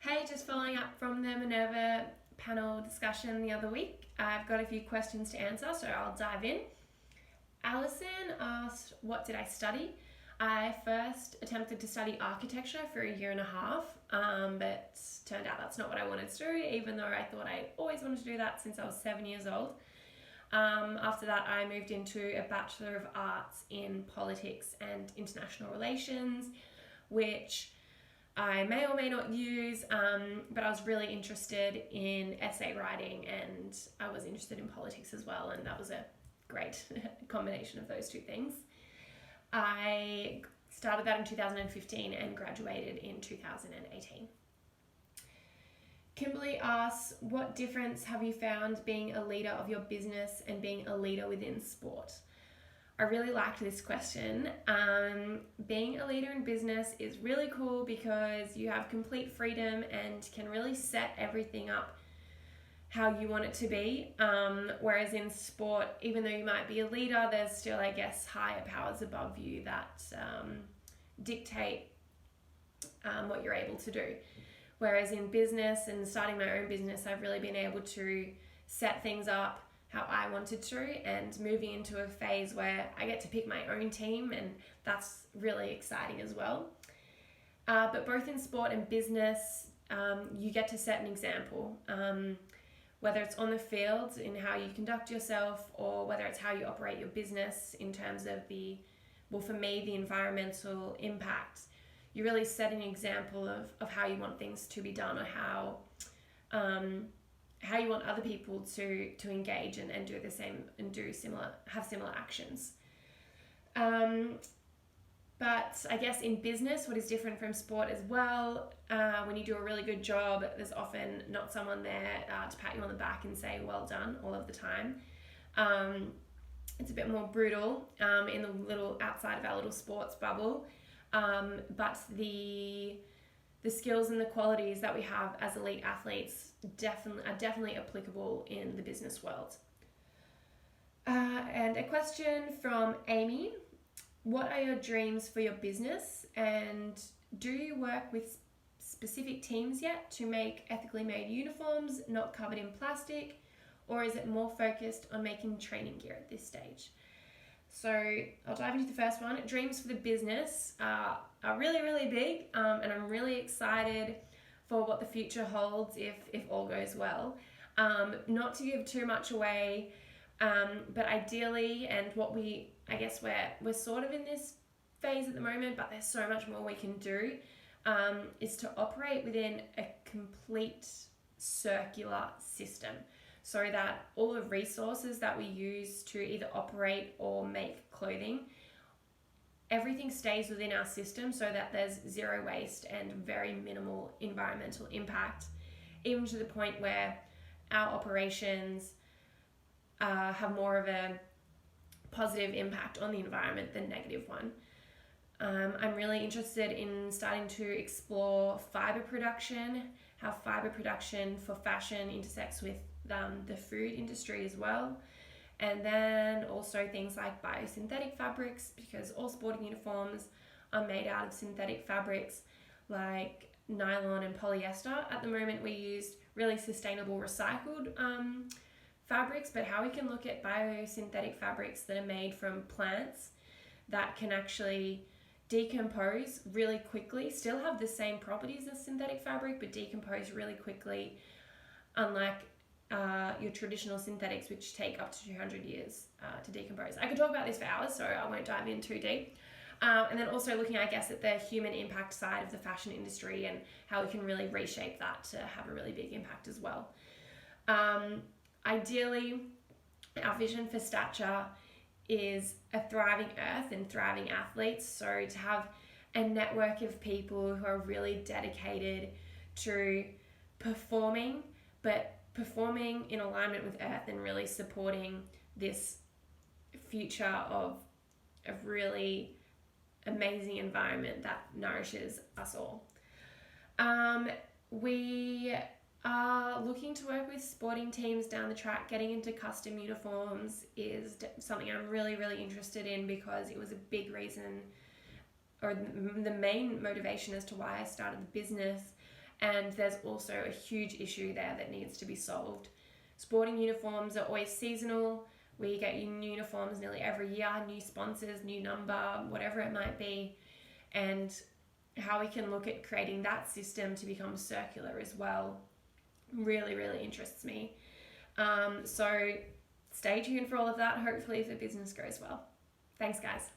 Hey, just following up from the Minerva panel discussion the other week. I've got a few questions to answer, so I'll dive in. Alison asked, what did I study? I first attempted to study architecture for a year and a half, but turned out that's not what I wanted to do, even though I thought I always wanted to do that since I was 7 years old. After that, I moved into a Bachelor of Arts in Politics and International Relations, which I may or may not use, but I was really interested in essay writing and I was interested in politics as well, and that was a great combination of those two things. I started that in 2015 and graduated in 2018. Kimberly asks, what difference have you found being a leader of your business and being a leader within sport? I really liked this question. Being a leader in business is really cool because you have complete freedom and can really set everything up how you want it to be. Whereas in sport, even though you might be a leader, there's still, I guess, higher powers above you that dictate what you're able to do. Whereas in business and starting my own business, I've really been able to set things up how I wanted to, and moving into a phase where I get to pick my own team, and that's really exciting as well. But both in sport and business, you get to set an example, whether it's on the field in how you conduct yourself, or whether it's how you operate your business in terms of for me, the environmental impact. You really set an example of how you want things to be done, or how you want other people to engage and do the same and have similar actions. But I guess in business, what is different from sport as well, when you do a really good job, there's often not someone there to pat you on the back and say well done all of the time. It's a bit more brutal in the little outside of our little sports bubble. But the skills and the qualities that we have as elite athletes are definitely applicable in the business world. And a question from Amy. What are your dreams for your business, and do you work with specific teams yet to make ethically made uniforms not covered in plastic, or is it more focused on making training gear at this stage? So I'll dive into the first one. Dreams for the business are really, really big, and I'm really excited for what the future holds if all goes well. Not to give too much away, but ideally, and we're sort of in this phase at the moment, but there's so much more we can do, is to operate within a complete circular system, so that all the resources that we use to either operate or make clothing, everything stays within our system, so that there's zero waste and very minimal environmental impact, even to the point where our operations have more of a positive impact on the environment than negative one. I'm really interested in starting to explore fiber production, how fiber production for fashion intersects with the food industry as well. And then also things like biosynthetic fabrics, because all sporting uniforms are made out of synthetic fabrics like nylon and polyester. At the moment we use really sustainable recycled fabrics, but how we can look at biosynthetic fabrics that are made from plants that can actually decompose really quickly, still have the same properties as synthetic fabric, but decompose really quickly, unlike your traditional synthetics, which take up to 200 years to decompose. I could talk about this for hours, so I won't dive in too deep. And then also looking, I guess, at the human impact side of the fashion industry and how we can really reshape that to have a really big impact as well. Ideally, our vision for Stature is a thriving earth and thriving athletes. So to have a network of people who are really dedicated to performing, but performing in alignment with earth and really supporting this future of a really amazing environment that nourishes us all. We are looking to work with sporting teams down the track. Getting into custom uniforms is something I'm really, really interested in, because it was a big reason, or the main motivation as to why I started the business, And there's also a huge issue there that needs to be solved. Sporting uniforms are always seasonal. We get new uniforms nearly every year, new sponsors, new number, whatever it might be. And how we can look at creating that system to become circular as well really, really interests me. So stay tuned for all of that. Hopefully the business goes well. Thanks, guys.